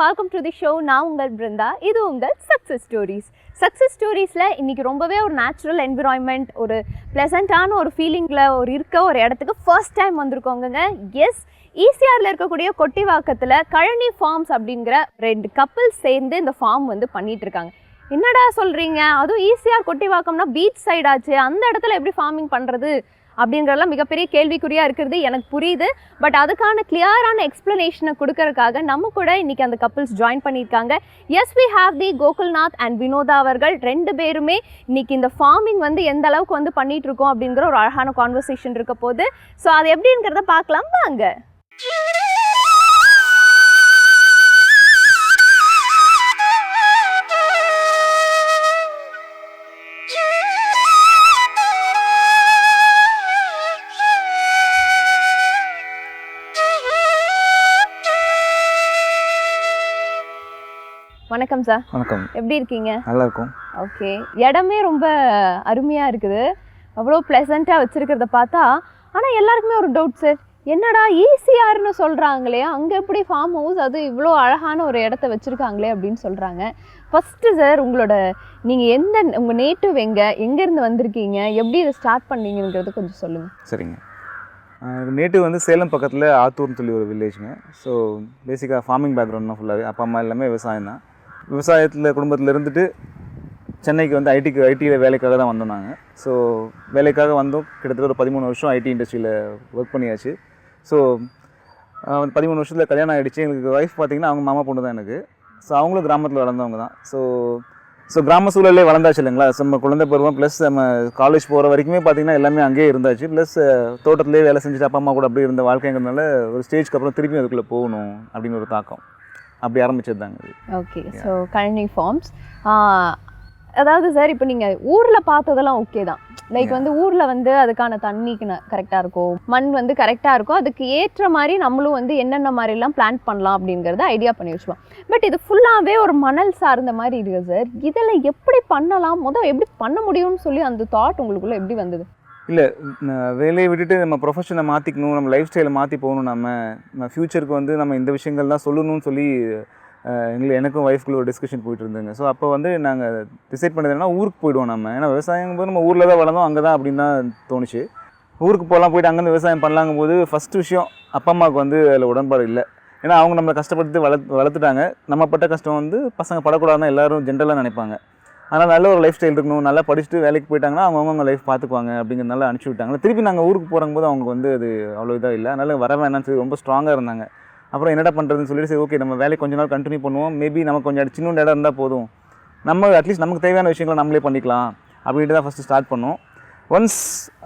welcome to the show. நான் உங்கள் பிருந்தா. இது உங்கள் சக்ஸஸ் ஸ்டோரிஸ். சக்ஸஸ் ஸ்டோரிஸில் இன்றைக்கி ரொம்பவே ஒரு நேச்சுரல் என்விரான்மெண்ட், ஒரு ப்ளசண்ட்டான ஒரு ஃபீலிங்கில் ஒரு இடத்துக்கு ஃபர்ஸ்ட் டைம் வந்திருக்கோங்க. எஸ், ஈசிஆரில் இருக்கக்கூடிய கொட்டிவாக்கத்தில் கழனி ஃபார்ம்ஸ் அப்படிங்கிற 2 கப்பிள்ஸ் சேர்ந்து இந்த ஃபார்ம் வந்து பண்ணிகிட்டு இருக்காங்க. என்னடா சொல்கிறீங்க, அதுவும் ஈசிஆர் கொட்டிவாக்கம்னா பீச் சைடாச்சு, அந்த இடத்துல எப்படி ஃபார்மிங் பண்ணுறது அப்படிங்கிறதெல்லாம் மிகப்பெரிய கேள்விக்குறியாக இருக்கிறது எனக்கு புரியுது. பட் அதுக்கான கிளியரான எக்ஸ்ப்ளனேஷனை கொடுக்கறதுக்காக நம்ம கூட இன்றைக்கி அந்த கப்பிள்ஸ் ஜாயின் பண்ணியிருக்காங்க. Yes, we have the Gokulnath and Vinotha அவர்கள். 2 பேருமே இன்றைக்கி இந்த ஃபார்மிங் வந்து எந்த அளவுக்கு வந்து பண்ணிகிட்டு இருக்கோம் அப்படிங்கிற ஒரு அழகான கான்வர்சேஷன் இருக்க போது. ஸோ அது எப்படிங்கிறத பார்க்கலாம் வாங்க. வணக்கம் சார். வணக்கம். எப்படி இருக்கீங்க? நல்லா இருக்கும். ஓகே, இடமே ரொம்ப அருமையாக இருக்குது, அவ்வளோ ப்ளசண்ட்டாக வச்சுருக்கிறத பார்த்தா. ஆனால் எல்லாருக்குமே ஒரு டவுட் சார், என்னடா ஈசிஆர்னு சொல்கிறாங்களே, அங்கே எப்படி ஃபார்ம் ஹவுஸ், அது இவ்வளோ அழகான ஒரு இடத்த வச்சுருக்காங்களே அப்படின்னு சொல்கிறாங்க. ஃபஸ்ட்டு சார், நீங்கள் உங்கள் நேட்டிவ் எங்கேருந்து வந்திருக்கீங்க, எப்படி இதை ஸ்டார்ட் பண்ணீங்கிறது கொஞ்சம் சொல்லுங்கள். சரிங்க. நேட்டிவ் வந்து சேலம் பக்கத்தில் ஆத்தூர்னு சொல்லி ஒரு வில்லேஜுங்க. ஸோ பேசிக்காக ஃபார்மிங் பேக்ரவுண்ட் தான் ஃபுல்லாகவே. அப்பா அம்மா எல்லாமே விவசாயம் தான். விவசாயத்தில் குடும்பத்தில் இருந்துட்டு சென்னைக்கு வந்து ஐடியில் வேலைக்காக தான் வந்தோம் நாங்கள். ஸோ வேலைக்காக வந்தோம். கிட்டத்தட்ட ஒரு 13 வருஷம் ஐடி இண்டஸ்ட்ரியில் ஒர்க் பண்ணியாச்சு. ஸோ 13 வருஷத்தில் கல்யாணம் ஆகிடுச்சு. எங்களுக்கு ஒய்ஃப் பார்த்திங்கன்னா அவங்க மாமா பொண்ணு தான் எனக்கு. ஸோ அவங்களும் கிராமத்தில் வளர்ந்தவங்க தான். ஸோ கிராம சூழலே வளர்ந்தாச்சு இல்லைங்களா. நம்ம குழந்தை பருவம் ப்ளஸ் நம்ம காலேஜ் போகிற வரைக்குமே பார்த்திங்கன்னா எல்லாமே அங்கேயே இருந்தாச்சு. ப்ளஸ் தோட்டத்துலேயே வேலை செஞ்சுட்டு அப்பா அம்மா கூட அப்படியே இருந்த வாழ்க்கைங்கிறதுனால ஒரு ஸ்டேஜ்க்கு அப்புறம் திருப்பி அதுக்குள்ளே போகணும் அப்படின்னு ஒரு தாக்கம் அப்படி ஆரம்பிச்சது தாங்க. ஓகே, ஸோ கழனி ஃபார்ம்ஸ். அதாவது சார், இப்போ நீங்கள் ஊரில் பார்த்ததெல்லாம் ஓகே தான். லைக் வந்து ஊரில் வந்து அதுக்கான தண்ணிக்கு கரெக்டாக இருக்கும், மண் வந்து கரெக்டாக இருக்கும், அதுக்கு ஏற்ற மாதிரி நம்மளும் வந்து என்னென்ன மாதிரிலாம் பிளான் பண்ணலாம் அப்படிங்கிறத ஐடியா பண்ணி வச்சுப்போம். பட் இது ஃபுல்லாகவே ஒரு மணல் சார்ந்த மாதிரி இருக்குது சார். இதில் எப்படி பண்ணலாம், எப்படி பண்ண முடியும்னு சொல்லி அந்த தாட் உங்களுக்குள்ளே எப்படி வந்தது? இல்லை, வேலையை விட்டுட்டு நம்ம ப்ரொஃபஷனை மாற்றிக்கணும், நம்ம லைஃப் ஸ்டைலை மாற்றி போகணும், நம்ம ஃப்யூச்சருக்கு வந்து நம்ம இந்த விஷயங்கள் தான் சொல்லணும்னு சொல்லி எனக்கும் ஒய்ஃப்குள்ள ஒரு டிஸ்கஷன் போயிட்டு இருந்தேங்க. ஸோ அப்போ வந்து நாங்கள் டிசைட் பண்ணது என்னன்னா, ஊருக்கு போய்டுவோம் நம்ம. ஏன்னா விவசாயம் போது நம்ம ஊரில் தான் வளர்ந்தோம், அங்கே தான் அப்படின்னு தான் தோணுச்சு. ஊருக்கு போகலாம், போய்ட்டு அங்கேருந்து விவசாயம் பண்ணலாங்கும் போது ஃபஸ்ட்டு விஷயம் அப்பா அம்மாவுக்கு வந்து அதில் உடன்பாடு இல்லை. ஏன்னா அவங்க நம்மளை கஷ்டப்படுத்தி வளர்த்துட்டாங்க. நம்ம பட்ட கஷ்டம் வந்து பசங்க படக்கூடாதுன்னு எல்லோரும் ஜென்ரலாக நினைப்பாங்க. அதனால் நல்ல ஒரு லைஃப் ஸ்டைல் இருக்கணும், நல்லா படிச்சுட்டு வேலைக்கு போயிட்டாங்கன்னா அவங்கவுங்க லைஃப் பார்த்துக்குவாங்க அப்படிங்கிறதுனால அனுப்பிச்சி விட்டாங்க. திருப்பி நாங்கள் ஊருக்கு போகும்போது அவங்களுக்கு வந்து அது அவ்வளோ இதாக இல்லை. அதனால் வர வேணாம்னு சொல்லி ரொம்ப ஸ்ட்ராங்காக இருந்தாங்க. அப்புறம் என்னடா பண்ணுறதுன்னு சொல்லிட்டு சரி ஓகே, நம்ம வேலைக்கு கொஞ்ச நாள் கண்டினியூ பண்ணுவோம், மேபி நமக்கு கொஞ்சம் சின்ன இடம் இருந்தால் போதும், நம்ம அட்லீஸ்ட் நமக்கு தேவையான விஷயங்களை நம்மளே பண்ணிக்கலாம் அப்படின்ட்டு தான் ஃபஸ்ட்டு ஸ்டார்ட் பண்ணோம். ஒன்ஸ்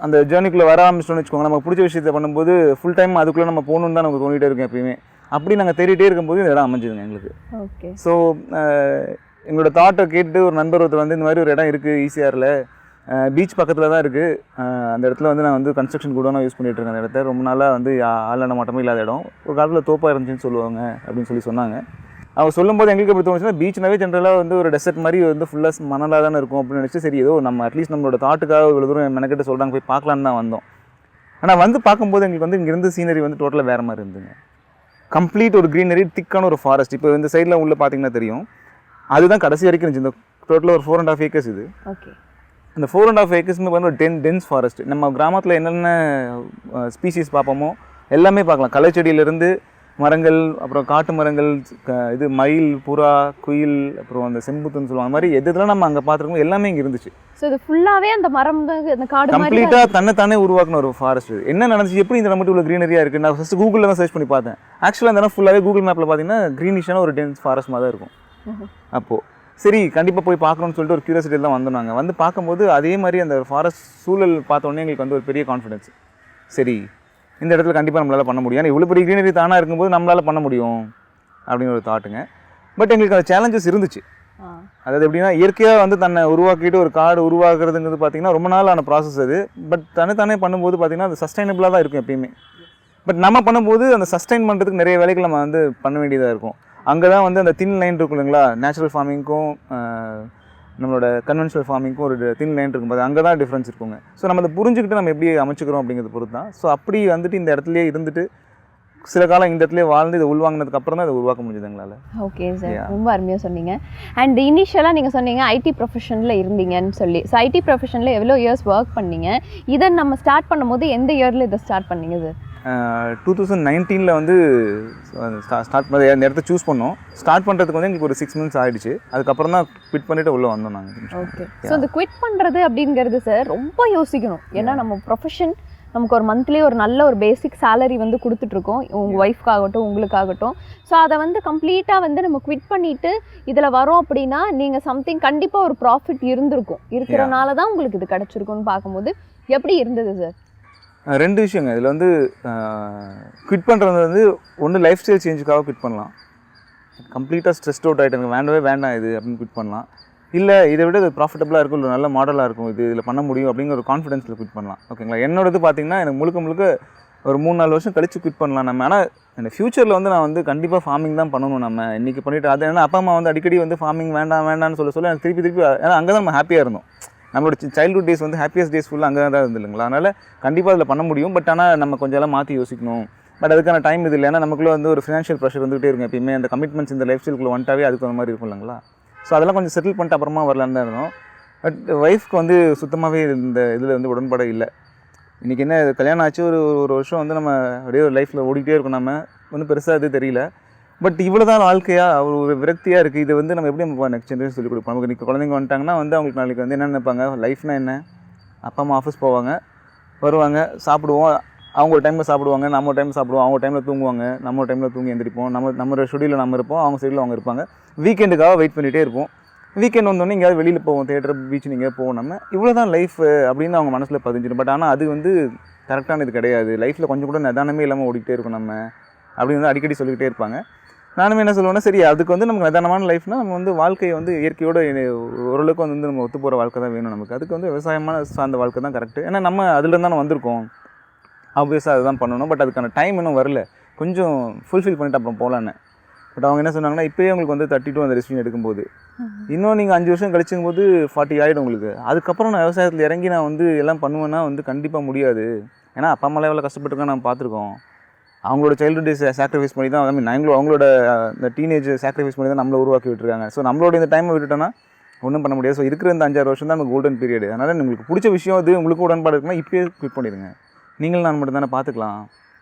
அந்த ஜேர்னிக்குள்ளே வர ஆரம்பிச்சோன்னு வச்சுக்கோங்க, நமக்கு பிடிச்ச விஷயத்தை பண்ணும்போது ஃபுல் டைம் அதுக்குள்ளே நம்ம போகணுன்னு தான் நமக்கு தோணிகிட்டே இருக்கும் எப்பயுமே. அப்படி நாங்கள் தேடிட்டே இருக்கும்போது இந்த இடம் அமைஞ்சுதுங்க எங்களுக்கு. ஓகே. ஸோ எங்களோட தாட்டை கேட்டு ஒரு நண்பர் ஒருத்தர் வந்து இந்த மாதிரி ஒரு இடம் இருக்குது ஈசிஆரில், பீச் பக்கத்தில் தான் இருக்குது, அந்த இடத்துல வந்து நான் வந்து கன்ஸ்ட்ரக்ஷன் கூடனா யூஸ் பண்ணிகிட்டு இருக்கேன். அந்த இடத்த ரொம்ப நாளாக வந்து ஆளான மாட்டமே இல்லாத இடம், ஒரு காலத்தில் தோப்பாக இருந்துச்சுன்னு சொல்லுவாங்க அப்படின்னு சொல்லி சொன்னாங்க. அவங்க சொல்லும்போது எங்களுக்கு எப்படி தோணுச்சுன்னா, பீச்னாவே ஜென்ரலாக வந்து ஒரு டெசர்ட் மாதிரி வந்து ஃபுல்லாக மணலாக தானே இருக்கும் அப்படின்னு நினச்சி சரி ஏதோ நம்ம அட்லீஸ்ட் நம்மளோட தாட்டுக்காக இவ்வளோ தூரம் மெனக்கிட்ட சொல்கிறாங்க, போய் பார்க்கலான்னு தான் வந்தோம். ஆனால் வந்து பார்க்கும்போது எங்களுக்கு வந்து இங்கேருந்து சீனரி வந்து டோட்டலாக வேறு மாதிரி இருந்துங்க. கம்ப்ளீட் ஒரு க்ரீனரி, திக்கான ஒரு ஃபாரஸ்ட். இப்போ இந்த சைடில் உள்ள பார்த்தீங்கன்னா தெரியும், அதுதான் கடைசி வரைக்கும் இருந்துச்சு. இந்த டோட்டலாக ஒரு 4.5 ஏக்கர்ஸ் இது. ஓகே. அந்த 4.5 ஏக்கர்ஸ்மே வந்து ஒரு டென்ஸ் ஃபாரஸ்ட். நம்ம கிராமத்தில் என்னென்ன ஸ்பீசிஸ் பார்ப்போமோ எல்லாமே பார்க்கலாம். களைச்செடியிலேருந்து மரங்கள், அப்புறம் காட்டு மரங்கள், இது மயில், புறா, குயில், அப்புறம் அந்த செம்புத்துன்னு சொல்லுவாங்க, மாதிரி எதுலாம் நம்ம அங்கே பார்த்துருக்கோம் எல்லாமே இங்கே இருந்துச்சு. ஸோ இது ஃபுல்லாகவே அந்த மரம் அந்த காடு கம்ப்ளீட்டாக தன்னைத்தானே உருவாக்கின ஒரு ஃபாரஸ்ட். என்ன நடந்துச்சு, எப்படி இந்த மட்டும் இவ்வளோ க்ரீனரியாக இருக்குது, நான் ஃபஸ்ட்டு கூகுளில் தான் சர்ச் பண்ணி பார்த்தேன். ஆக்சுவலாக அந்த இடம் ஃபுல்லாகவே கூகுள் மேப்பில் பார்த்தீங்கன்னா க்ரீனிஷான ஒரு டென்ஸ் ஃபாரஸ்ட் மாதிரி தான் இருக்கும். அப்போது சரி கண்டிப்பாக போய் பார்க்கணும்னு சொல்லிட்டு ஒரு க்யூரியாசிட்டியில் தான் வந்தோம். நாங்கள் வந்து பார்க்கும்போது அதே மாதிரி அந்த ஃபாரஸ்ட் சூழல் பார்த்தோன்னே எங்களுக்கு வந்து ஒரு பெரிய கான்ஃபிடென்ஸ். சரி, இந்த இடத்துல கண்டிப்பாக நம்மளால் பண்ண முடியும், ஏன்னா இவ்வளோ பெரிய க்ரீனரி தானாக இருக்கும்போது நம்மளால் பண்ண முடியும் அப்படின்னு ஒரு தாட்டுங்க. பட் எங்களுக்கு அந்த சேலஞ்சஸ் இருந்துச்சு. அதாவது எப்படின்னா, இயற்கையாக வந்து தன்னை உருவாக்கிட்டு ஒரு காடு உருவாக்குறதுங்கிறது பார்த்திங்கன்னா ரொம்ப நாளான ப்ராசஸ் அது. பட் தனித்தானே பண்ணும்போது பார்த்திங்கன்னா அது சஸ்டைனபிளாக தான் இருக்கும் எப்பயுமே. பட் நம்ம பண்ணும்போது அந்த சஸ்டைன் பண்ணுறதுக்கு நிறைய வேலைகள் நம்ம வந்து பண்ண வேண்டியதாக இருக்கும். அங்கே தான் வந்து அந்த தின் லைன் இருக்கும் இல்லைங்களா, நேச்சுரல் ஃபார்மிங்க்கும் நம்மளோட கன்வென்ஷனல் ஃபார்மிங்க்கும் ஒரு தின் லைன் இருக்கும்போது அங்கே தான் டிஃப்ரென்ஸ் இருக்குங்க. ஸோ நம்ம அதை புரிஞ்சுக்கிட்டு நம்ம எப்படி அமைச்சுக்கிறோம் அப்படிங்கிறது பொறுத்து தான். ஸோ அப்படி வந்துட்டு இந்த இடத்துலையே இருந்துட்டு சில காலம் இந்த இடத்துல வாழ்ந்து இதை உள்வாங்கினதுக்கு அப்புறம் தான் இதை உருவாக்க முடியுது எங்களால். ஓகே சார், ரொம்ப அருமையாக சொன்னீங்க. அண்ட் இனிஷியலாக நீங்கள் சொன்னீங்க ஐடி ப்ரொஃபஷனில் இருந்தீங்கன்னு சொல்லி. ஸோ ஐடி ப்ரொஃபஷனில் எவ்வளோ இயர்ஸ் ஒர்க் பண்ணீங்க? இதை நம்ம ஸ்டார்ட் பண்ணும்போது எந்த இயரில் இதை ஸ்டார்ட் பண்ணீங்க சார்? 2019 வந்து ஸ்டார்ட் பண்ண இந்த இடத்த சூஸ் பண்ணோம். ஸ்டார்ட் பண்ணுறதுக்கு வந்து எங்களுக்கு ஒரு 6 months ஆகிடுச்சு. அதுக்கப்புறம் தான் குவிட் பண்ணிவிட்டு உள்ளே வந்தோம் நாங்கள். ஓகே. ஸோ இந்த குவிட் பண்ணுறது அப்படிங்கிறது சார் ரொம்ப யோசிக்கணும். ஏன்னா நம்ம ப்ரொஃபஷன் நமக்கு ஒரு மந்த்லி ஒரு நல்ல ஒரு பேசிக் சேலரி வந்து கொடுத்துட்ருக்கோம், உங்கள் ஒய்ஃப்காகட்டும் உங்களுக்காகட்டும். ஸோ அதை வந்து கம்ப்ளீட்டாக வந்து நம்ம குவிட் பண்ணிவிட்டு இதில் வரோம் அப்படின்னா நீங்கள் சம்திங் கண்டிப்பாக ஒரு ப்ராஃபிட் இருக்கிறனால தான் உங்களுக்கு இது கிடச்சிருக்குன்னு பார்க்கும்போது எப்படி இருந்தது சார்? 2 விஷயங்க இதில் வந்து குவிட் பண்ணுறது வந்து ஒன்று லைஃப் ஸ்டைல் சேஞ்சுக்காக குவிட் பண்ணலாம். கம்ப்ளீட்டாக ஸ்ட்ரெஸ்ட் அவுட் ஆகிட்டு எனக்கு வேண்டவே வேண்டாம் இது அப்படின்னு குவிட் பண்ணலாம். இல்லை இதை விட இது ப்ராஃபிட்டபுளாக இருக்கும், ஒரு நல்ல மாடலாக இருக்கும், இதில் பண்ண முடியும் அப்படிங்கிற ஒரு கான்ஃபிடென்ஸில் குவிட் பண்ணலாம். ஓகேங்களா? என்னோடது பார்த்தீங்கன்னா எனக்கு முழுக்க ஒரு 3-4 வருஷம் கழிச்சு குவிட் பண்ணலாம் நம்ம. ஆனால் இந்த ஃபியூச்சரில் வந்து நான் வந்து கண்டிப்பாக ஃபார்மிங் தான் பண்ணணும் நம்ம இன்றைக்கி பண்ணிவிட்டு. அது ஏன்னா அப்பா அம்மா வந்து அடிக்கடி வந்து ஃபார்மிங் வேண்டாம்னு சொல்ல எனக்கு திருப்பி ஏன்னா அங்கே தான் நம்ம ஹாப்பியாக இருந்தோம். நம்மளோட சைல்டுஹுட் டேஸ் வந்து ஹாப்பியஸ்ட் டேஸ் ஃபுல்லாக அங்கே தான் இருந்து இல்லைங்களா? அதனால் கண்டிப்பாக அதில் பண்ண முடியும். பட் ஆனால் நம்ம கொஞ்சம் எல்லாம் மாற்றி யோசிக்கணும். பட் அதுக்கான டைம் இது இல்லை. ஏன்னா நமக்குள்ளே வந்து ஒரு ஃபினான்ஷியல் ப்ரெஷர் வந்துகிட்டே இருக்கும் எப்பயுமே. அந்த கமிட்மெண்ட்ஸ் இந்த லைஃப் ஸ்டைலுக்குள்ள வந்துட்டாவே அதுக்கு அந்த மாதிரி இருக்கும் இல்லைங்களா? ஸோ அதெல்லாம் கொஞ்சம் செட்டில் பண்ணிட்டு அப்புறமா வரலான்னு தான் இருந்தோம். பட் ஒய்ஃப்க்கு வந்து சுத்தமாகவே இந்த இதில் வந்து உடன்பாடு இல்லை. இன்றைக்கி என்ன கல்யாணம் ஆச்சு, ஒரு வருஷம் வந்து நம்ம அப்படியே ஒரு லைஃப்பில் ஓடிக்கிட்டே இருக்கும். நம்ம ஒன்றும் பெருசாக இது தெரியல. பட் இவ்வளோ தான் வாழ்க்கையாக ஒரு விரக்தியாக இருக்குது. இது வந்து நம்ம எப்படி நம்ம நெக்ஸ்ட் ஜென்ரேஷன் சொல்லிக் கொடுப்போம்? நமக்கு இன்றைக்கி குழந்தைங்க வந்துட்டாங்கன்னா வந்து அவங்களுக்கு நாளைக்கு வந்து என்ன நினைப்பாங்க, லைஃப்னா என்ன? அப்பா அம்மா ஆஃபீஸ் போவாங்க, வருவாங்க, சாப்பிடுவோம், அவங்க ஒரு டைமில் சாப்பிடுவாங்க, நம்ம ஒரு டைம் சாப்பிடுவோம், அவங்க டைமில் தூங்குவாங்க, நம்ம ஒரு டைமில் தூங்கி எழுந்திரிப்போம். நம்ம ஷெடியூலில் நம்ம இருப்போம், அவங்க ஷெடியூலில் அவங்க இருப்பாங்க. வீக்கெண்டுக்காக வெயிட் பண்ணிகிட்டே இருப்போம். வீக்கெண்ட் வந்தோடனே எங்கேயாவது வெளியில் போவோம், தியேட்டர், பீச், நீங்கள் போவோம். நம்ம இவ்வளோ தான் லைஃப் அப்படின்னு அவங்க மனசில் பதிஞ்சிடும். பட் ஆனால் அது வந்து கரெக்டான இது கிடையாது. லைஃப்பில் கொஞ்சம் கூட நிதானமே இல்லாமல் ஓடிக்கிட்டே இருக்கும் நம்ம அப்படின்னு வந்து அடிக்கடி சொல்லிக்கிட்டே இருப்பாங்க. நானுமே என்ன சொல்லுவேன்னா, சரி அதுக்கு வந்து நமக்கு நிதானமான லைஃப்னால் நம்ம வந்து வாழ்க்கையை வந்து இயற்கையோடு ஓரளவுக்கு வந்து நம்ம ஒத்து போகிற வாழ்க்கை தான் வேணும் நமக்கு. அதுக்கு வந்து விவசாயமான சார்ந்த வாழ்க்கை தான் கரெக்டு. ஏன்னா நம்ம அதுலேருந்து தானே வந்திருக்கோம். ஆப்வியஸாக அதுதான் பண்ணணும். பட் அதுக்கான டைம் இன்னும் வரல. கொஞ்சம் ஃபுல்ஃபில் பண்ணிட்டு அப்புறம் போகலான்னு. பட் அவங்க என்ன சொன்னாங்கன்னா, இப்போயே உங்களுக்கு வந்து 32 அந்த ரெசிஷன் எடுக்கும்போது இன்னும் நீங்கள் 5 வருஷம் கழிச்சும்போது 40 ஆகிடும் உங்களுக்கு. அதுக்கப்புறம் நான் விவசாயத்தில் இறங்கி நான் வந்து எல்லாம் பண்ணுவேன்னா வந்து கண்டிப்பாக முடியாது. ஏன்னா அப்பா அம்மாலாம் எவ்வளோ கஷ்டப்பட்டுருக்கான்னு நம்ம பார்த்துருக்கோம். அவங்களோட சைல்டுஹுட் டேஸ் சாக்ரிஃபைஸ் பண்ணி தான், நாங்களும் அவங்களோட இந்த டீனேஜ் சாக்ரிஃபைஸ் பண்ணி தான் நம்மளை உருவாக்கி விட்டுருக்காங்க. ஸோ நம்மளோட இந்த டைமை விட்டுட்டோன்னா ஒன்றும் பண்ண முடியாது. ஸோ இருக்கிற இந்த 5-6 வருஷம் தான் நமக்கு கோல்டன் பீரியட். அதனால் உங்களுக்கு பிடிச்ச விஷயம் அது உங்களுக்கு உடன்பாடு இருக்குன்னா இப்போயே குவிட் பண்ணிடுங்க. நீங்களும் நான் மட்டும் தானே பார்த்துக்கலாம்.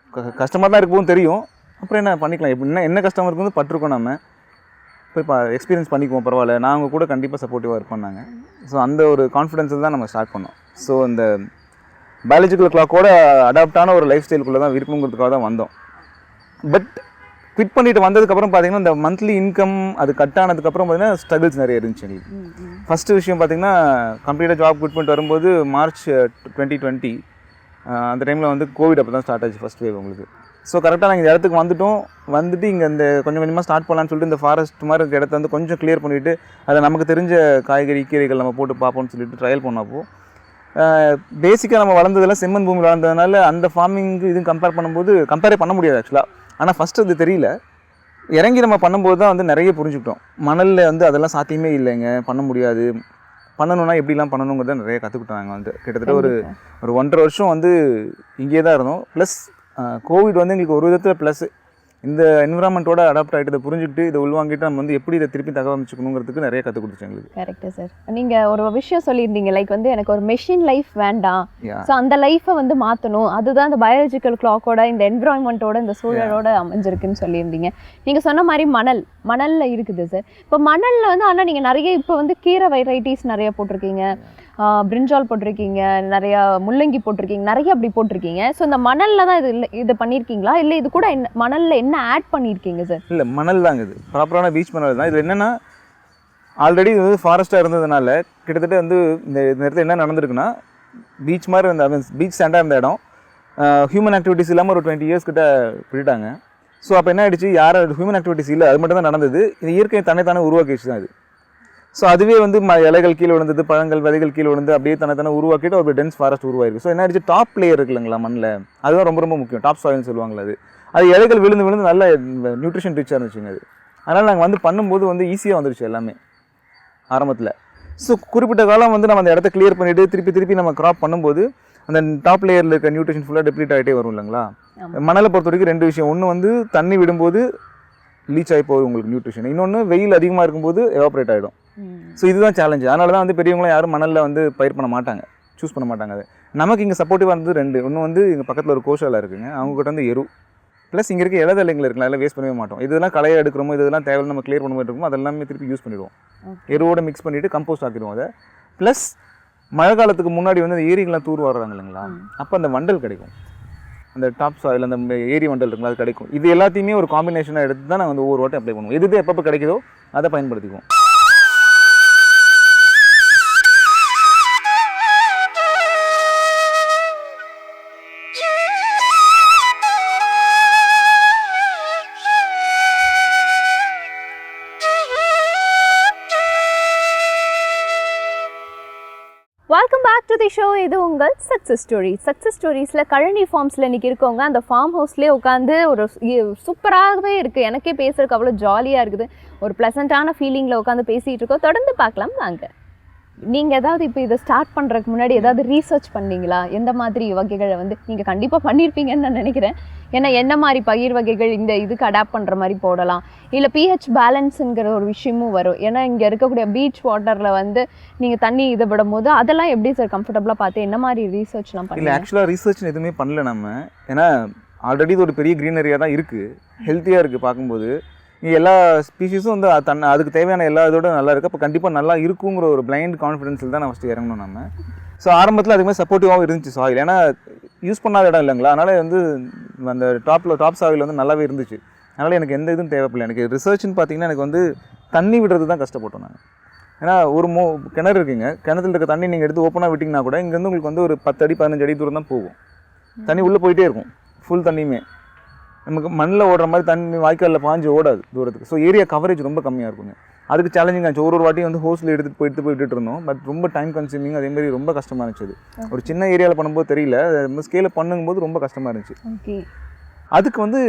கஷ்டமாக தான் இருக்கும்னு தெரியும், அப்புறம் என்ன பண்ணிக்கலாம். எப்படின்னா என்ன கஷ்டமாக இருக்குன்னு பட்டிருக்கோம், நம்ம போய் எக்ஸ்பீரியன்ஸ் பண்ணிக்குவோம், பரவாயில்ல, நான் அவங்க கூட கண்டிப்பாக சப்போர்ட்டிவாக இருப்பேன்னாங்க. ஸோ அந்த ஒரு கான்ஃபிடென்ஸில் தான் நம்ம ஸ்டார்ட் பண்ணோம். ஸோ இந்த பயாலஜிக்கல் கிளாக்கோட அடாப்டான ஒரு லைஃப் ஸ்டைலுக்குள்ளே தான் இருக்கணுங்கிறதுக்காக தான் வந்தோம். பட் குவிட் பண்ணிட்டு வந்ததுக்கப்புறம் பார்த்தீங்கன்னா இந்த மந்த்லி இன்கம் அது கட் ஆனதுக்கப்புறம் பார்த்தீங்கன்னா ஸ்ட்ரகிள்ஸ் நிறைய இருந்துச்சு எங்களுக்கு. ஃபஸ்ட்டு விஷயம் பார்த்தீங்கன்னா, கம்ப்ளீட்டாக ஜாப் குவிட் பண்ணிட்டு வரும்போது மார்ச் 2020 அந்த டைமில் வந்து கோவிட் அப்போ தான் ஸ்டார்ட் ஆச்சு, ஃபஸ்ட் வேவ் உங்களுக்கு. ஸோ கரெக்டாக நாங்கள் இந்த இடத்துக்கு வந்துட்டு இங்கே இந்த கொஞ்சம் கொஞ்சமாக ஸ்டார்ட் பண்ணலான்னு சொல்லிட்டு இந்த ஃபாரஸ்ட் மாதிரி இருக்க இடத்த வந்து கொஞ்சம் கிளியர் பண்ணிவிட்டு அதை நமக்கு தெரிஞ்ச காய்கறி கீரைகள் நம்ம போட்டு பார்ப்போம்னு சொல்லிட்டு ட்ரையல் பண்ணப்போ பேசிக்காக நம்ம வளர்ந்ததெல்லாம் செம்மண் பூமியில் வளர்ந்ததுனால அந்த ஃபார்மிங்கு இதுவும் கம்பேரே பண்ண முடியாது ஆக்சுவலாக. ஆனால் ஃபஸ்ட்டு அது தெரியல, இறங்கி நம்ம பண்ணும்போது தான் வந்து நிறைய புரிஞ்சுக்கிட்டோம். மணலில் வந்து அதெல்லாம் சாத்தியமே இல்லைங்க, பண்ண முடியாது, பண்ணணுன்னா எப்படிலாம் பண்ணணுங்கிறத நிறைய கற்றுக்கிட்டோம். நாங்கள் வந்து கிட்டத்தட்ட ஒரு 1.5 வருஷம் வந்து இங்கே தான் இருந்தோம். ப்ளஸ் கோவிட் வந்து எங்களுக்கு ஒரு விதத்தில் ப்ளஸ் இந்த என்விரான்மெண்ட்டோட அடாப்ட் ஆகிட்டு புரிஞ்சுக்கிட்டு இதை உள்வாங்கிட்டு நம்ம வந்து எப்படி இதை திருப்பி தகவமைச்சுக்கணுங்கிறதுக்கு நிறைய கற்றுக் கொடுத்துச்சு எங்களுக்கு. கரெக்டாக சார். நீங்கள் ஒரு விஷயம் சொல்லியிருந்தீங்க, லைக் வந்து எனக்கு ஒரு மெஷின் லைஃப் வேண்டாம், ஸோ அந்த லைஃப்பை வந்து மாற்றணும், அதுதான் இந்த பயாலஜிக்கல் கிளாக்கோட இந்த என்விரான்மெண்ட்டோட இந்த சூழலோட அமைஞ்சிருக்குன்னு சொல்லியிருந்தீங்க. நீங்கள் சொன்ன மாதிரி மணலில் இருக்குது சார். இப்போ மணலில் வந்து ஆனால் நீங்கள் நிறைய இப்போ வந்து கீரை வெரைட்டிஸ் நிறைய போட்டிருக்கீங்க, பிரிஞ்சால் போட்டிருக்கீங்க, நிறையா முள்ளங்கி போட்டிருக்கீங்க, நிறைய அப்படி போட்டிருக்கீங்க. ஸோ இந்த மணலில் தான் இது பண்ணியிருக்கீங்களா, இல்லை இது கூட மணலில் என்ன ஆட் பண்ணியிருக்கீங்க சார்? இல்லை, மணல் தாங்க, இது ப்ராப்பரான பீச் மணல் தான். இது என்னென்னா ஆல்ரெடி இது வந்து ஃபாரஸ்ட்டாக இருந்ததுனால கிட்டத்தட்ட வந்து இந்த இடத்துல என்ன நடந்திருக்குன்னா, பீச் மாதிரி இருந்த பீச் ஸ்டாண்டாக இருந்த இடம் ஹியூமன் ஆக்டிவிட்டிஸ் இல்லாமல் ஒரு 20 years கிட்ட விட்டுட்டாங்க. ஸோ அப்போ என்ன ஆகிடுச்சு, யாரும் ஹியூமன் ஆக்டிவிட்டிஸ் இல்லை, அது மட்டும் தான் நடந்தது. இது இயற்கையை தானே உருவாக்கிடுச்சு தான் இது. ஸோ அதுவே வந்து இலைகள் கீழே விழுந்தது, பழங்கள் விதைகள் கீழே விழுந்து அப்படியே தானே உருவாக்கிட்டு ஒரு டென்ஸ் ஃபாரஸ்ட் உருவாயிருக்கு. ஸோ என்ன ஆயிடுச்சு, டாப் லேயர் இருக்குல்லங்களா மண்ணில், அதுதான் ரொம்ப ரொம்ப முக்கியம். டாப் சாயில்னு சொல்லுவாங்களா, அது இலைகள் விழுந்து நல்ல நியூட்ரிஷன் ரிச்சாக இருந்துச்சுங்க அது. அதனால் நாங்கள் வந்து பண்ணும்போது வந்து ஈஸியாக வந்துடுச்சு எல்லாமே ஆரம்பத்தில். ஸோ குறிப்பிட்ட காலம் வந்து நம்ம அந்த இடத்த கிளியர் பண்ணிவிட்டு திருப்பி நம்ம க்ராப் பண்ணும்போது அந்த டாப் லேயரில் இருக்க நியூட்ரிஷன் ஃபுல்லாக டெப்ளீட் ஆகிட்டே வரும் இல்லைங்களா. மணலை பொறுத்த வரைக்கும் 2 விஷயம். ஒன்று வந்து தண்ணி விடும்போது லீச் ஆகி போகுது உங்களுக்கு நியூட்ரிஷன். இன்னொன்று வெயில் அதிகமாக இருக்கும்போது எவாப்ரேட் ஆகிடும். ஸோ இதுதான் சேலஞ்சு. அதனால தான் வந்து பெரியவங்களாம் யாரும் மணலில் வந்து பயிர் பண்ண மாட்டாங்க, சூஸ் பண்ண மாட்டாங்க. அது நமக்கு இங்கே சப்போர்ட்டிவாக இருந்தது 2. ஒன்று வந்து எங்கள் பக்கத்தில் ஒரு கோஷாலா இருக்குங்க, அவங்ககிட்ட வந்து எரு ப்ளஸ் இங்கே இருக்க இலதலைங்கள் இருக்குல்ல, அதெல்லாம் வேஸ்ட் பண்ணவே மாட்டோம். இதெல்லாம் களையை எடுக்கிறோமோ, இதெல்லாம் தேவையில்லை நம்ம கிளியர் பண்ண மாதிரி இருக்குமோ அதெல்லாமே திருப்பி யூஸ் பண்ணிடுவோம். எருவோட மிக்ஸ் பண்ணிவிட்டு கம்போஸ்ட் ஆக்கிடுவோம் அதை. ப்ளஸ் மழை காலத்துக்கு முன்னாடி வந்து அந்த ஏரிகள்லாம் தூர் வர்றாங்க இல்லைங்களா, அப்போ அந்த வண்டல் கிடைக்கும், அந்த டாப் சாயில் அந்த ஏரி வண்டல் இருக்குங்களா அது கிடைக்கும். இது எல்லாத்தையுமே ஒரு காம்பினேஷனாக எடுத்து தான் நாங்கள் வந்து ஒவ்வொரு வாட்டம் அப்ளை பண்ணுவோம். எது எப்பப்போ கிடைக்குதோ அதை பயன்படுத்திக்குவோம். Welcome back to the show. இது உங்கள் சக்ஸஸ் ஸ்டோரிஸ். சக்ஸஸ் ஸ்டோரிஸில் கழனி ஃபார்ம்ஸில் இன்றைக்கி இருக்கவங்க அந்த ஃபார்ம் ஹவுஸ்லேயே உட்காந்து ஒரு சூப்பராகவே இருக்குது. எனக்கே பேசுறதுக்கு அவ்வளோ ஜாலியாக இருக்குது. ஒரு ப்ளசண்ட்டான ஃபீலிங்கில் உட்காந்து பேசிகிட்டு இருக்கோம். தொடர்ந்து பார்க்கலாம் வாங்க. நீங்கள் ஏதாவது இப்போ இதை ஸ்டார்ட் பண்ணுறதுக்கு முன்னாடி ஏதாவது ரீசர்ச் பண்ணீங்களா? எந்த மாதிரி வகைகளை வந்து நீங்கள் கண்டிப்பாக பண்ணியிருப்பீங்கன்னு நான் நினைக்கிறேன். ஏன்னா என்ன மாதிரி பயிர் வகைகள் இந்த இதுக்கு அடாப்ட் பண்ணுற மாதிரி போடலாம், இல்லை பிஹெச் பேலன்ஸுங்கிற ஒரு விஷயமும் வரும். ஏன்னா இங்கே இருக்கக்கூடிய பீச் வாட்டரில் வந்து நீங்கள் தண்ணி இதை விடும் போது அதெல்லாம் எப்படி சார் கம்ஃபர்டபுளாக பார்த்து என்ன மாதிரி ரீசர்ச்லாம் பண்ணி? இல்லை, ஆக்சுவலாக ரீசர்ச் எதுவுமே பண்ணல நம்ம. ஏன்னா ஆல்ரெடி இது ஒரு பெரிய க்ரீனரியாக தான் இருக்குது, ஹெல்த்தியாக இருக்குது பார்க்கும்போது. இங்கே எல்லா ஸ்பீஷீஸும் வந்து அதுக்கு தேவையான எல்லா இதோட நல்லா இருக்குது. அப்போ கண்டிப்பாக நல்லா இருக்குங்கிற ஒரு பிளைண்ட் கான்ஃபிடென்ஸில் தான் நான் ஃபஸ்ட்டு இறங்கணும் நம்ம. ஸோ ஆரம்பத்தில் அதுக்கு மாதிரி சப்போர்ட்டிவாகவும் இருந்துச்சு சாயில். ஏன்னா யூஸ் பண்ணாத இடம் இல்லைங்களா, அதனால் வந்து அந்த டாப் சாயில் வந்து நல்லாவே இருந்துச்சு. அதனால் எனக்கு எந்த இதுவும் தேவைப்படலை. எனக்கு ரிசர்ச்னு பார்த்தீங்கன்னா எனக்கு வந்து தண்ணி விடுறது தான் கஷ்டப்பட்டோம் நாங்கள். ஏன்னா ஒரு கிணறு இருக்குங்க, கிணத்துல இருக்க தண்ணி நீங்கள் எடுத்து ஓப்பனாக விட்டிங்கன்னா கூட இங்கேருந்து உங்களுக்கு வந்து ஒரு 10 அடி 15 அடி தூரம் தான் போகும். தண்ணி உள்ளே போயிட்டே இருக்கும், ஃபுல் தண்ணியுமே. நமக்கு மண்ணில் ஓடுற மாதிரி தண்ணி வாய்க்காலில் பாஞ்சு ஓடாது தூரத்துக்கு. ஸோ ஏரியா கவரேஜ் ரொம்ப கம்மியாக இருக்குங்க. அதுக்கு சேலஞ்சிங் ஆச்சு. ஒரு வாட்டியும் வந்து ஹோஸ்டில் எடுத்துகிட்டு போயிட்டு விட்டுட்டு இருந்தோம். பட் ரொம்ப டைம் கன்சியூமிங், அதேமாதிரி ரொம்ப கஷ்டமாக இருந்துச்சு. ஒரு சின்ன ஏரியாவில் பண்ணும்போது தெரியல, நம்ம ஸ்கேலில் பண்ணும்போது ரொம்ப கஷ்டமாக இருந்துச்சு. அதுக்கு வந்து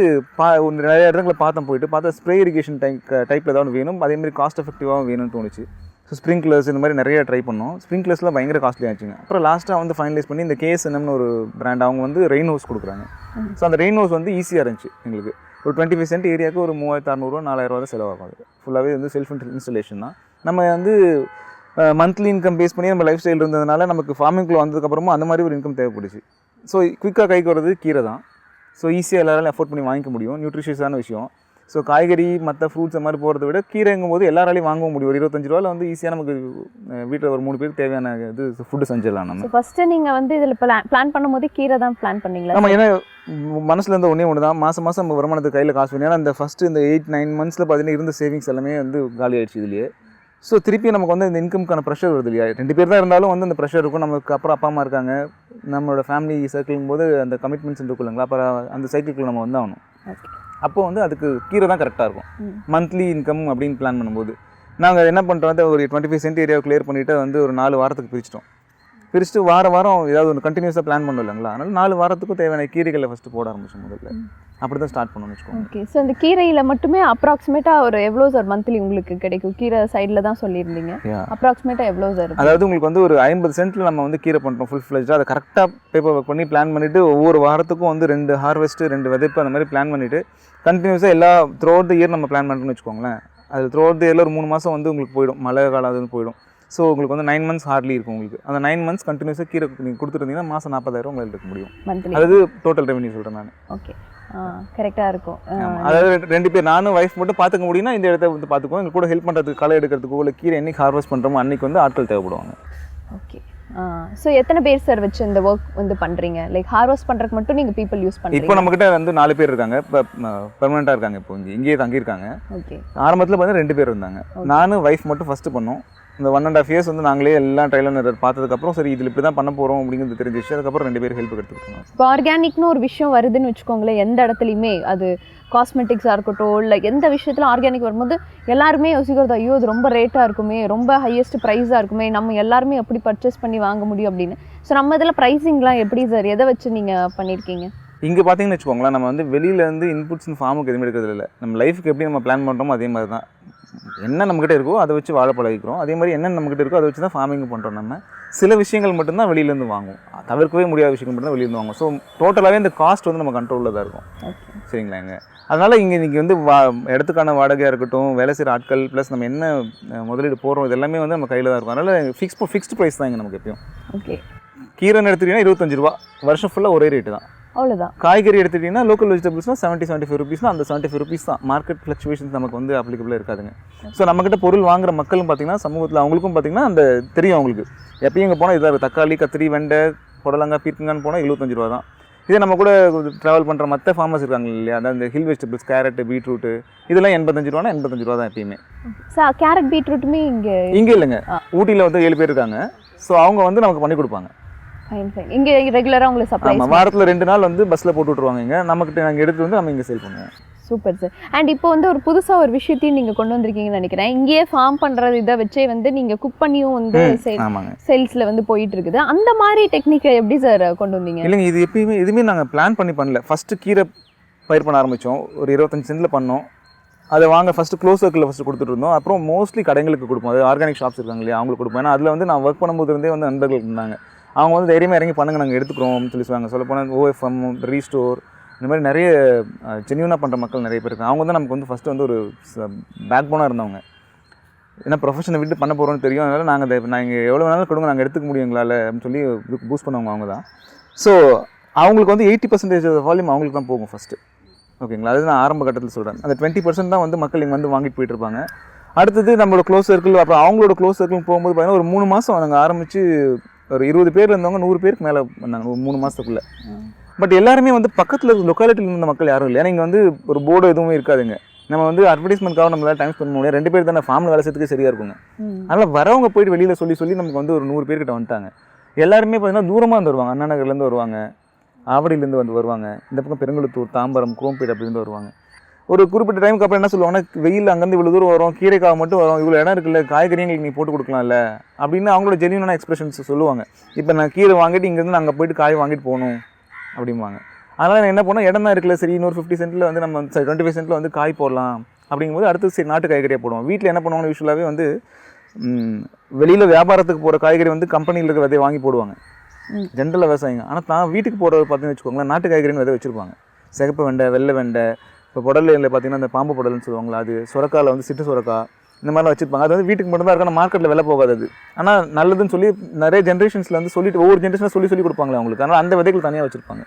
நிறைய இடத்துல பார்த்தா ஸ்ப்ரே இரிகேஷன் டைப்பில் ஏதாவது வேணும், அதேமாதிரி காஸ்ட் எஃபெக்டிவாகவும் வேணும்னு தோணுச்சு. ஸோ ஸ்ப்ரிங்க்லர்ஸ் இந்த மாதிரி நிறைய ட்ரை பண்ணோம். ஸ்ப்ரிங்க்லர்ஸ்லாம் பயங்கர காஸ்ட்லி ஆச்சுங்க. அப்புறம் லாஸ்ட்டாக வந்து ஃபைனலைஸ் பண்ணி இந்த KSNMனு ஒரு பிராண்ட், அவங்க வந்து ரெயின் ஹவுஸ் கொடுக்குறாங்க. ஸோ அந்த ரெயின் ஹவுஸ் வந்து ஈஸியாக இருந்துச்சு எங்களுக்கு. ஒரு 25 சென்ட் ஏரியாவுக்கு ஒரு 3600 4000 தான் செலவாகும். அது ஃபுல்லாகவே வந்து செல்ஃப் இன்ஸ்டலேஷன் தான். நம்ம வந்து மந்த்லி இன்கம் பேஸ் பண்ணி நம்ம லைஃப் ஸ்டைல் இருந்ததுனால நமக்கு ஃபார்மிங்குள்ளே வந்ததுக்கப்புறமா அந்த மாதிரி ஒரு இன்கம் தேவைப்படுச்சு. ஸோ குயிக்காக கைக்கு வர்றது கீரை தான். ஸோ ஈஸியாக எல்லாராலையும் அஃபோர்ட் பண்ணி வாங்கிக்க முடியும், நியூட்ரிஷியஸான விஷயம். ஸோ காய்கறி மற்ற ஃப்ரூட்ஸ் அந்த மாதிரி போகிறத விட கீரைங்கும் போது எல்லாராலையும் வாங்கவும் முடியும். ஒரு 25 ரூபாயில் வந்து ஈஸியாக நமக்கு வீட்டில் ஒரு 3 பேருக்கு தேவையான இது ஃபுட்டு செஞ்சிடலாம் நம்ம. ஃபஸ்ட்டு நீங்கள் வந்து இதில் பிளான் பண்ணும்போது கீரை தான் பிளான் பண்ணிங்களா? நம்ம ஏன்னா மனசில் இருந்த ஒன்று தான், மாதம் நம்ம வருமானத்துக்கு கையில் காசு வேணும். ஏன்னா இந்த ஃபஸ்ட்டு இந்த 8-9 மந்த்ஸில் பார்த்தீங்கன்னா இருந்த சேவிங்ஸ் எல்லாமே வந்து காலி ஆகிடுச்சு இதுலேயே. ஸோ திருப்பி நமக்கு வந்து இந்த இன்கம்க்கான ப்ரெஷர் வருது இல்லையா. 2 பேர் தான் இருந்தாலும் வந்து அந்த ப்ரெஷர் இருக்கும். நமக்கு அப்புறம் அப்பா அம்மா இருக்காங்க, நம்மளோட ஃபேமிலி சர்க்கிளுங்கும் போது அந்த கமிட்மெண்ட்ஸ் இருக்குல்லைங்களா, அப்புறம் அந்த சைக்கிளுக்குள்ள நம்ம வந்து ஆகணும். அப்போ வந்து அதுக்கு கீரை தான் கரெக்டாக இருக்கும் மந்த்லி இன்கம் அப்படின்னு பிளான் பண்ணும்போது. நாங்கள் என்ன பண்ணுறோம், ஒரு 25 சென்ட் ஏரியாவை கிளியர் பண்ணிவிட்டு வந்து ஒரு 4 வாரத்துக்கு பிரிச்சுட்டு வாரம் ஏதாவது ஒன்று கண்டினியூஸாக பிளான் பண்ணணும் இல்லைங்களா. அதனால் 4 வாரத்துக்கும் தேவையான கீரைகளை ஃபஸ்ட்டு போட ஆரம்பிச்சோம் முதல்ல. அப்படி தான் ஸ்டார்ட் பண்ணணும்னு வச்சுக்கோங்க. ஓகே. ஸோ இந்த கீரையில் மட்டுமே அப்ராக்சிமேட்டாக ஒரு எவ்வளோ சார் மந்த்லி உங்களுக்கு கிடைக்கும்? கீரை சைடில் தான் சொல்லியிருந்தீங்க, அப்ராக்சிமேட்டாக எவ்வளோ சார்? அதாவது உங்களுக்கு வந்து ஒரு 50 சென்ட்டில் நம்ம வந்து கீரை பண்ணுறோம் ஃபுல் ஃப்ளெஜ்டாக. அதை கரெக்டாக பேப்பர் ஒர்க் பண்ணி பிளான் பண்ணிவிட்டு ஒவ்வொரு வாரத்துக்கும் வந்து 2 ஹார்வெஸ்ட்டு 2 விதைப்பு அந்த மாதிரி பிளான் பண்ணிவிட்டு கண்டினியூஸாக எல்லா த்ரூ அவுட் த இயர் நம்ம பிளான் பண்ணுறோம்னு வச்சுக்கோங்களேன். அது த்ரூ அவுட் த இயரில் ஒரு 3 மாதம் வந்து உங்களுக்கு போயிடும், மழை காலம் அது போயிடும். ஸோ உங்களுக்கு வந்து 9 மந்த்ஸ் ஹார்ட்லி இருக்கும் உங்களுக்கு. அந்த 9 மந்த்ஸ் கண்டினியூஸாக கீரை நீங்கள் கொடுத்துருந்தீங்கன்னா மாதம் 40,000 உங்களுக்கு எடுக்க முடியும். அதாவது டோட்டல் ரெவன்யூ சொல்கிறேன் நான். ஓகே, கரெக்டாக இருக்கும். அதாவது 2 பேர் நானும் ஒய்ஃப் மட்டும் பார்த்துக்க முடியும்னா இந்த இடத்த வந்து பார்த்துக்குவோம். எங்கள் கூட ஹெல்ப் பண்ணுறதுக்கு, களை எடுக்கிறதுக்கு, இல்லை கீரை என்னைக்கு ஹார்வெஸ்ட் பண்ணுறோமோ அன்றைக்கி வந்து ஆட்கள் தேவைப்படுவாங்க. ஓகே. ஸோ எத்தனை பேர் சார் வச்சு இந்த ஒர்க் வந்து பண்ணுறீங்க? லைக் ஹார்வெஸ்ட் பண்ணுறதுக்கு மட்டும் நீங்கள் பீப்புள் யூஸ் பண்ணுறீங்க? இப்போ நம்மக்கிட்ட வந்து 4 பேர் இருக்காங்க, இப்போ பெர்மனெண்ட்டாக இருக்காங்க. இப்போ இங்கேயே தங்கியிருக்காங்க. ஓகே. ஆரம்பத்தில் பார்த்தீங்கன்னா 2 பேர் இருந்தாங்க. நானும் ஒய்ஃப் மட்டும் ஃபஸ்ட்டு பண்ணோம். இந்த 1.5 இயர்ஸ் வந்து நாங்களே எல்லாம் ட்ரையல் அண்ட் எரர் பார்த்ததுக்கப்புறம் சரி இதில் இப்படி தான் பண்ண போகிறோம் அப்படிங்கிறது தெரிஞ்சிச்சு. அதுக்கப்புறம் 2 பேர் ஹெல்ப் எடுத்துக்கிட்டோம். இப்போ ஆர்கானிக்னு ஒரு விஷயம் வருதுன்னு வச்சுக்கோங்களேன், எந்த இடத்துலையுமே அது காஸ்மெட்டிக்ஸாக இருக்கட்டும், இல்லை எந்த விஷயத்தில் ஆர்கானிக் வரும்போது எல்லாருமே யோசிக்கிறது, ஐயோ அது ரொம்ப ரேட்டாக இருக்குமே, ரொம்ப ஹையஸ்ட் ப்ரைஸாக இருக்குமே, நம்ம எல்லாருமே எப்படி பர்ச்சேஸ் பண்ணி வாங்க முடியும் அப்படின்னு. ஸோ நம்ம இதில் ப்ரைஸிங்லாம் எப்படி சார், எதை வச்சு நீங்கள் பண்ணியிருக்கீங்க? இங்கே பார்த்தீங்கன்னு வச்சுக்கோங்களேன், நம்ம வந்து வெளியிலேருந்து இன்புட்ஸ் ஃபார்முக்கு எதுவுமே எடுக்கிறது இல்லை. நம்ம லைஃபுக்கு எப்படி நம்ம பிளான் பண்ணுறோமோ அதே மாதிரி தான். என்ன நம்மக்கிட்ட இருக்கோ அதை வச்சு வாழ பழகிக்கிறோம். அதே மாதிரி என்ன நம்மக்கிட்ட இருக்கோ அதை வச்சு தான் ஃபார்மிங் பண்ணுறோம் நம்ம. சில விஷயங்கள் மட்டும்தான் வெளியிலேருந்து வாங்குவோம், தவிர்க்கவே முடியாத விஷயங்கள் மட்டும் தான் வெளியிலேருந்து வாங்குவோம். ஸோ டோட்டலாகவே இந்த காஸ்ட் வந்து நம்ம கண்ட்ரோலில் தான் இருக்கும். சரிங்களாங்க. அதனால் இங்கே இன்றைக்கி வந்து இடத்துக்கான வாடகையாக இருக்கட்டும், வேலை செய்கிற ஆட்கள் ப்ளஸ் நம்ம என்ன முதலீடு போடுறோம் இது எல்லாமே வந்து நம்ம கையில் தான் இருக்கும். அதனால் ஃபிக்ஸ்டு ப்ரைஸ் தான் இங்கே நமக்கு எப்பயும். ஓகே. கீரைன்னு எடுத்துக்கிட்டிங்கன்னா 25 ரூபா, வருஷம் ஃபுல்லாக ஒரே ரேட்டு தான். அவ்வளோதான். காய்கறி எடுத்துக்கிட்டிங்கன்னா லோக்கல் வெஜிடபிள்ஸ்னால் 75 ருபீஸ்னால் அந்த 75 ருபீஸ் தான். மார்க்கெட் ஃப்ளக்சுவேஷன்ஸ் நமக்கு வந்து அப்ளிகபிளாக இருக்காதுங்க. ஸோ நம்மக்கிட்ட பொருள் வாங்குற மக்களும் பார்த்திங்கன்னா சமூகத்தில் அவங்களுக்கும் பார்த்திங்கன்னா அந்த தெரியும் அவங்களுக்கு. எப்பயும் இங்கே போனால் இதாக தக்காளி, கத்திரி, வெண்டை, புடலங்காய், பீர்க்கங்கான்னு போனால் 75 ரூபா தான். இதே நம்ம கூட ட்ராவல் பண்ணுற மற்ற ஃபார்மர்ஸ் இருக்காங்க இல்லையா, அதாவது இந்த ஹில் வெஜிடபிள்ஸ், கேரட்டு, பீட்ரூட்டு இதெல்லாம் 85 ரூபானா 85 ரூபா தான் எப்பயுமே. சார் கேரட் பீட்ரூட்டுமே இங்கே இல்லைங்க. ஊட்டியில் வந்து 7 பேர் இருக்காங்க. ஸோ அவங்க வந்து நமக்கு பண்ணி கொடுப்பாங்க. இங்கே ரெகுலராக உங்களுக்கு சப்ளை. ஆமாம், வாரத்தில் 2 நாள் வந்து பஸ்ஸில் போட்டு விட்ருவாங்க. இங்கே நம்மக்கிட்ட நாங்கள் எடுத்துகிட்டு வந்து நம்ம இங்கே சேல் பண்ணுவோம். Super sir. அண்ட் இப்போ வந்து ஒரு புதுசாக ஒரு விஷயத்தையும் நீங்கள் கொண்டு வந்திருக்கீங்கன்னு நினைக்கிறேன். இங்கேயே ஃபார்ம் பண்ணுறது இதை வச்சே வந்து நீங்கள் குக் பண்ணியும் வந்து சேல்ஸில் வந்து போயிட்டு இருக்குது. அந்த மாதிரி டெக்னிக்கை எப்படி சார் கொண்டு வந்தீங்க? இல்லைங்க, இது எப்பயுமே எதுவுமே நாங்கள் பிளான் பண்ணல. ஃபஸ்ட்டு கீரை பயிர் பண்ண ஆரம்பித்தோம். ஒரு 25 சென்டில் பண்ணோம். அதை வாங்க ஃபஸ்ட்டு க்ளோஸ் சர்க்கிளில் ஃபஸ்ட்டு கொடுத்துட்டு இருந்தோம். அப்புறம் மோஸ்ட்லி கடைங்களுக்கு கொடுப்போம். அது ஆர்கானிக் ஷாப்ஸ் இருக்காங்க இல்லையா, அவங்களுக்கு கொடுப்போம். ஏன்னா அதில் வந்து நான் ஒர்க் பண்ணும்போது இருந்தே வந்து நண்பர்கள் இருந்தாங்க. அவங்க வந்து தைரியமாக இறங்கி பண்ணுங்க, நாங்கள் எடுத்துக்கிறோம் அப்படின்னு சொல்லி சொல்லுவாங்க. சொல்ல போனால் OFM, ரீஸ்டோர், இந்த மாதிரி நிறைய ஜென்யூனாக பண்ணுற மக்கள் நிறைய பேர் இருக்காங்க. அவங்க வந்து நமக்கு வந்து ஃபஸ்ட்டு வந்து ஒரு பேக் போனாக இருந்தவங்க. ஏன்னா ப்ரொஃபஷனை விட்டு பண்ண போகிறோன்னு தெரியும். அதனால் நாங்கள் எவ்வளோ வேணாலும் கொடுங்க, நாங்கள் எடுத்துக்க முடியும் எங்களால் அப்படின்னு சொல்லி பூஸ்ட் பண்ணவங்க அவங்க தான். ஸோ அவங்களுக்கு வந்து 80% வால்யூம் அவங்களுக்கு தான் போகும் ஃபஸ்ட்டு. ஓகேங்களா, அது நான் ஆரம்ப கட்டத்தில் சொல்கிறேன். அந்த 20% தான் வந்து மக்கள் இங்கே வந்து வாங்கிட்டு போயிட்டுருப்பாங்க. அடுத்தது நம்மளோட க்ளோஸ் சர்க்கிள், அப்புறம் அவங்களோட க்ளோஸ் சர்க்கிள் போகும்போது பார்த்தீங்கன்னா ஒரு 3 மாதம் நாங்கள் ஆரம்பித்து ஒரு 20 பேர் இருந்தவங்க 100 பேருக்கு மேலே வந்தாங்க ஒரு 3 மாதத்துக்குள்ளே. பட் எல்லாருமே வந்து பக்கத்தில் லொக்காலிட்டியில் இருந்த மக்கள் யாரும் இல்லை. ஏன்னா இங்கே வந்து ஒரு போர்டு எதுவுமே இருக்காதுங்க. நம்ம வந்து அட்வர்டைஸ்மெண்ட்காக நம்மளால் டைம் ஸ்பெண்ட் பண்ண முடியாது. 2 பேர் தானே ஃபார்மில் வேலை செய்யறதுக்கு சரியாக இருக்குங்க. அதனால் வரவங்க போயிட்டு வெளியில் சொல்லி நமக்கு வந்து ஒரு 100 பேர்கிட்ட வந்துட்டாங்க. எல்லாருமே பார்த்தீங்கன்னா தூரமாக இருந்து வருவாங்க. அண்ணா நகர்லேருந்து வருவாங்க, ஆவடியிலேருந்து வந்து வருவாங்க, இந்த பக்கம் பெருங்குளத்தூர், தாம்பரம், குரோம்பேட் அப்படிலேருந்து வருவாங்க. ஒரு குறிப்பிட்ட டைமுக்கு அப்புறம் என்ன சொல்லுவாங்கன்னா, வெயில் அங்கேருந்து இவ்வளோ தூரம் வரும், கீரைக்காக மட்டும் வரும், இவ்வளோ இடம் இருக்குல்ல, காய்கறி எங்களுக்கு நீ போட்டு கொடுக்கலாம்ல அப்படின்னு அவங்களோட ஜென்யூனான எக்ஸ்பிரஷன்ஸ் சொல்லுவாங்க. இப்போ நான் கீரை வாங்கிட்டு இங்கேருந்து நாங்கள் போயிட்டு காய் வாங்கிட்டு போகணும் அப்படிம்பாங்க. அதனால் நான் என்ன பண்ணோம், இடம் தான் இருக்குல்ல, சரி இன்னொரு 50 சென்ட்டில் வந்து நம்ம 25 சென்ட்டில் வந்து காய் போடலாம் அப்படிங்கும்போது அடுத்து சரி நாட்டு காய்கறியாக போடுவோம். வீட்டில் என்ன பண்ணுவாங்க, யூஸ்வலாகவே வந்து வெளியில் வியாபாரத்துக்கு போகிற காய்கறி வந்து கம்பெனியில் இருக்கிற விதையை வாங்கி போடுவாங்க ஜென்ரல் விவசாயிங்க. ஆனால் தான் வீட்டுக்கு போகிறது பார்த்தீங்கன்னு வச்சுக்கோங்களேன், நாட்டு காய்கறின்னு விதை வச்சுருப்பாங்க. சிகப்பு வெண்டை, வெள்ளை வெண்டை, இப்போ புடலில் பார்த்தீங்கன்னா அந்த பாம்பு புடல்னு சொல்லுவாங்களா, அது சுரக்காயில் வந்து சிட்டு சுரக்கா இந்த மாதிரிலாம் வச்சுருப்பாங்க. அது வந்து வீட்டுக்கு மட்டும் தான் இருக்கும், மார்க்கெட்டில் விலை போகாது. அது ஆனால் நல்லதுன்னு சொல்லி நிறைய ஜென்ரேஷன்ஸில் வந்து சொல்லிட்டு ஒவ்வொரு ஜென்ரேஷனாக சொல்லி கொடுப்பாங்களே அவங்களுக்கு. அதனால் அந்த விதைகள் தனியாக வச்சுருப்பாங்க.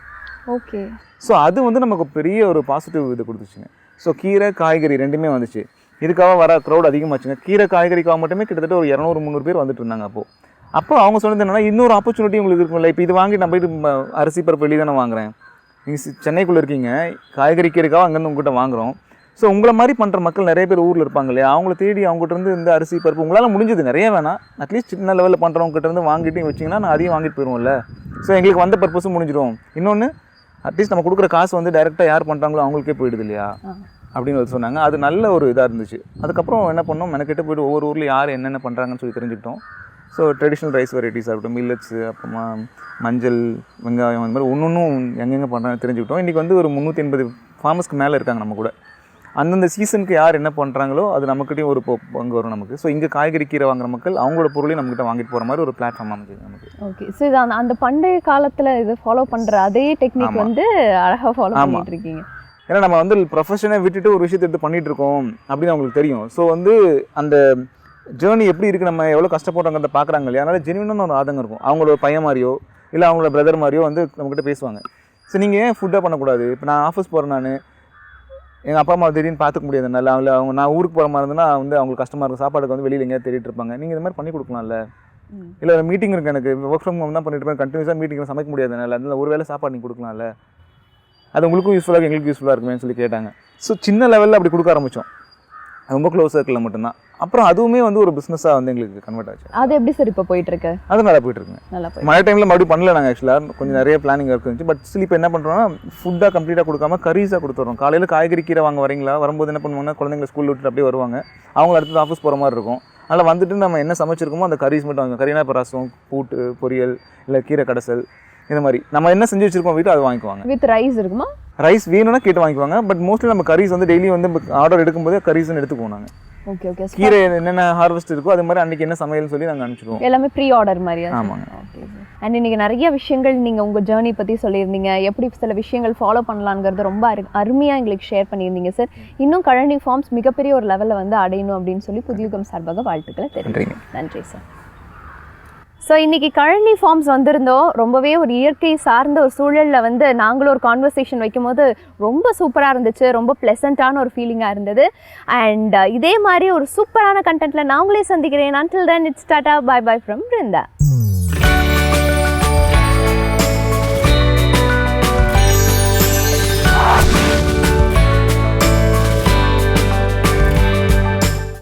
ஓகே. ஸோ அது வந்து நமக்கு பெரிய ஒரு பாசிட்டிவ் இது கொடுத்துச்சுங்க. ஸோ கீரை காய்கறி ரெண்டுமே வந்துச்சு. இதுக்காக வர க்ரௌட் அதிகமாச்சுங்க. கீரை காய்கறிக்காக மட்டுமே கிட்டத்தட்ட ஒரு 200-300 பேர் வந்துட்டு இருந்தாங்க. அப்போ அவங்க சொன்னது என்னன்னா, இன்னொரு ஆப்பர்ச்சுனிட்டி உங்களுக்கு இருக்கும்ல. இப்போ இது வாங்கி நான் போயிட்டு அரிசி பருப்பு வெளியே தானே வாங்குறேன், நீங்கள் சென்னைக்குள்ளே இருக்கீங்க, காய்கறி கீரைக்காக அங்கேருந்து உங்கள்கிட்ட வாங்குகிறோம். ஸோ உங்களை மாதிரி பண்ணுற மக்கள் நிறைய பேர் ஊரில் இருப்பாங்க இல்லையா, அவங்கள தேடி அவங்ககிட்ட இருந்து இந்த அரிசி பருப்பு உங்களால் முடிஞ்சது நிறைய வேணாம், அட்லீஸ்ட் சின்ன லெவலில் பண்ணுறவங்ககிட்ட இருந்து வாங்கிட்டு வச்சிங்கன்னா நான் அதையும் வாங்கிட்டு போயிடுவோம்ல. ஸோ எங்களுக்கு வந்த பர்பஸும் முடிஞ்சிடும். இன்னொன்று அட்லீஸ்ட் நம்ம கொடுக்குற காசு வந்து டைரெக்டாக யார் பண்ணுறாங்களோ அவங்களுக்கே போயிடுது இல்லையா அப்படின்னு சொன்னாங்க. அது நல்ல ஒரு இதாக இருந்துச்சு. அதுக்கப்புறம் என்ன பண்ணோம், மெனக்கிட்ட போய்ட்டு ஒவ்வொரு ஊரில் யார் என்னென்ன பண்ணுறாங்கன்னு சொல்லி தெரிஞ்சுக்கிட்டோம். ஸோ ட்ரெடிஷ்னல் ரைஸ் வெரைட்டிஸ் ஆகட்டும், மில்லட்ஸு, அப்புறமா மஞ்சள், வெங்காயம், இந்த மாதிரி ஒன்றும் எங்கெங்கே பண்ணுறாங்கன்னு தெரிஞ்சுக்கிட்டோம். இன்றைக்கி வந்து ஒரு 380 ஃபார்மர்ஸ்க்கு மேலே இருக்காங்க நம்ம கூட. அந்தந்த சீசனுக்கு யார் என்ன பண்ணுறாங்களோ அது நம்மக்கிட்டையும் ஒரு பங்கு வரும் நமக்கு. ஸோ இங்கே காய்கறி கீரை வாங்குற மக்கள் அவங்களோட பொருளையும் நம்மகிட்ட வாங்கிட்டு போகிற மாதிரி ஒரு பிளாட்ஃபார்ம் அமைஞ்சுது நமக்கு. ஓகே. ஸோ இது அந்த பண்டைய காலத்தில் இது ஃபாலோ பண்ணுற அதே டெக்னிக் வந்து அழகாக ஃபாலோ பண்ணிட்டு இருக்கீங்க. ஏன்னா நம்ம வந்து ப்ரொஃபஷனை விட்டுட்டு ஒரு விஷயத்தை எடுத்து பண்ணிகிட்டு இருக்கோம் அப்படின்னு அவங்களுக்கு தெரியும். ஸோ வந்து அந்த ஜேர்னி எப்படி இருக்குது, நம்ம எவ்வளோ கஷ்டப்படுறாங்கிறத பார்க்குறாங்க இல்லையா, அதனால் ஜென்யூனான ஒரு ஆதங்கம் இருக்கும். அவங்களோட பையன் மாதிரியோ இல்லை அவங்களோட பிரதர் மாதிரியோ வந்து நம்மக்கிட்ட பேசுவாங்க. ஸோ நீங்கள் ஏன் ஃபுட்டாக பண்ணக்கூடாது, இப்போ நான் ஆஃபீஸ் போகிறேன், நான் எங்கள் அப்பா அம்மா திடீர்னு பார்த்துக்க முடியாதுனால அவங்க நான் ஊருக்கு போகிற மாதிரி இருந்ததுன்னா வந்து அவங்களுக்கு கஷ்டமாக இருக்கும், சாப்பாடுக்கு வந்து வெளியில் எங்கேயாவது தேடிட்டு இருப்பாங்க. நீங்கள் இந்த மாதிரி பண்ணி கொடுக்கலாம்ல. இல்லை ஒரு மீட்டிங் இருக்குது, எனக்கு ஒர்க் ஃப்ரம் ஹோம் தான் பண்ணிட்டு இருப்பேன், கண்டினியூஸாக மீட்டிங்கில் சமைக்க முடியாதுனால அதனால் ஒரு வேளை சாப்பாடு நீங்கள் கொடுக்கலாம்ல, அது உங்களுக்கும் யூஸ்ஃபுல்லாக எங்களுக்கு யூஸ்ஃபுல்லாக இருக்குமேன்னு சொல்லி கேட்டாங்க. ஸோ சின்ன லெவலில் அப்படி கொடுக்க ஆரம்பித்தோம், ரொம்ப க்ளோஸ் சர்க்கிளில் மட்டும்தான். அப்புறம் அதுவுமே வந்து ஒரு பிஸ்னஸாக வந்து எங்களுக்கு கன்வெர்ட் ஆச்சு. அது எப்படி சார் இப்போ போயிட்டுருக்கு? அது நல்லா போயிட்டுருக்குங்க. நல்லா மழை டைமில் மறுபடியும் பண்ணல நாங்கள். ஆக்சுவலாக கொஞ்சம் நிறைய பிளானிங் இருந்துச்சு. பட் ஸ்டில் இப்போ என்ன பண்ணுறோம்னா, ஃபுட்டாக கம்ப்ளீட்டாக கொடுக்காம கரீஸாக கொடுத்துட்றோம். காலையில் காய்கறி கீரை வாங்க வரீங்களா, வரும்போது என்ன பண்ணுவாங்கன்னா, குழந்தைங்களை ஸ்கூலில் விட்டுட்டு அப்படியே வருவாங்க, அவங்க அடுத்தது ஆஃபீஸ் போகிற மாதிரி இருக்கும். அதில் வந்துட்டு நம்ம என்ன சமைச்சிருக்கோமோ அந்த கரீஸ் மட்டும் வாங்க. கறினா இப்போ ரசம், கூட்டு, பொரியல், இல்லை கீரை கடைசல், இந்த மாதிரி நம்ம என்ன செஞ்சு வச்சிருக்கோம் வீட்டு அது வாங்கிக்குவாங்க. வித் ரைஸ் இருக்குமா? ரைஸ் வேணும்னா கேட்டு வாங்கிக்குவாங்க. பட் மோஸ்ட்லி நம்ம கரீஸ் வந்து டெய்லி வந்து ஆர்டர் எடுக்கும்போதே கரீஸ்ன்னு எடுத்துக்குவோம் நாங்கள். ஓகே ஓகே கீரை என்னென்ன ஹார்வெஸ்ட் இருக்கோ அது மாதிரி அன்றைக்கி என்ன சமையல்னு சொல்லி நாங்கள் அனுப்பிச்சிடுவோம். எல்லாமே ப்ரீ ஆர்டர் மாதிரியா? ஆமாங்க. Okay sir. அண்ட் இன்றைக்கி நிறைய விஷயங்கள் நீங்கள் உங்கள் ஜேர்னி பற்றி சொல்லியிருந்தீங்க, எப்படி சில விஷயங்கள் ஃபாலோ பண்ணலாங்கிறது ரொம்ப அருமையாக எங்களுக்கு ஷேர் பண்ணியிருந்தீங்க சார். இன்னும் கழனி ஃபார்ம்ஸ் மிகப்பெரிய ஒரு லெவலில் வந்து அடையணும் அப்படின்னு சொல்லி புதியுகம் சார்பாக வாழ்த்துக்களை தெரிவிக்கிறேன். நன்றி சார். ஸோ இன்றைக்கி கழனி ஃபார்ம்ஸ் வந்திருந்தோம். ரொம்பவே ஒரு இயற்கை சார்ந்த ஒரு சூழலில் வந்து நாங்களும் ஒரு கான்வர்சேஷன் வைக்கும்போது ரொம்ப சூப்பராக இருந்துச்சு, ரொம்ப ப்ளசண்ட்டான ஒரு ஃபீலிங்காக இருந்தது. அண்ட் இதே மாதிரி ஒரு சூப்பரான கண்டென்ட்டில் நான் உங்களே சந்திக்கிறேன். until then it's tata bye bye from Brinda.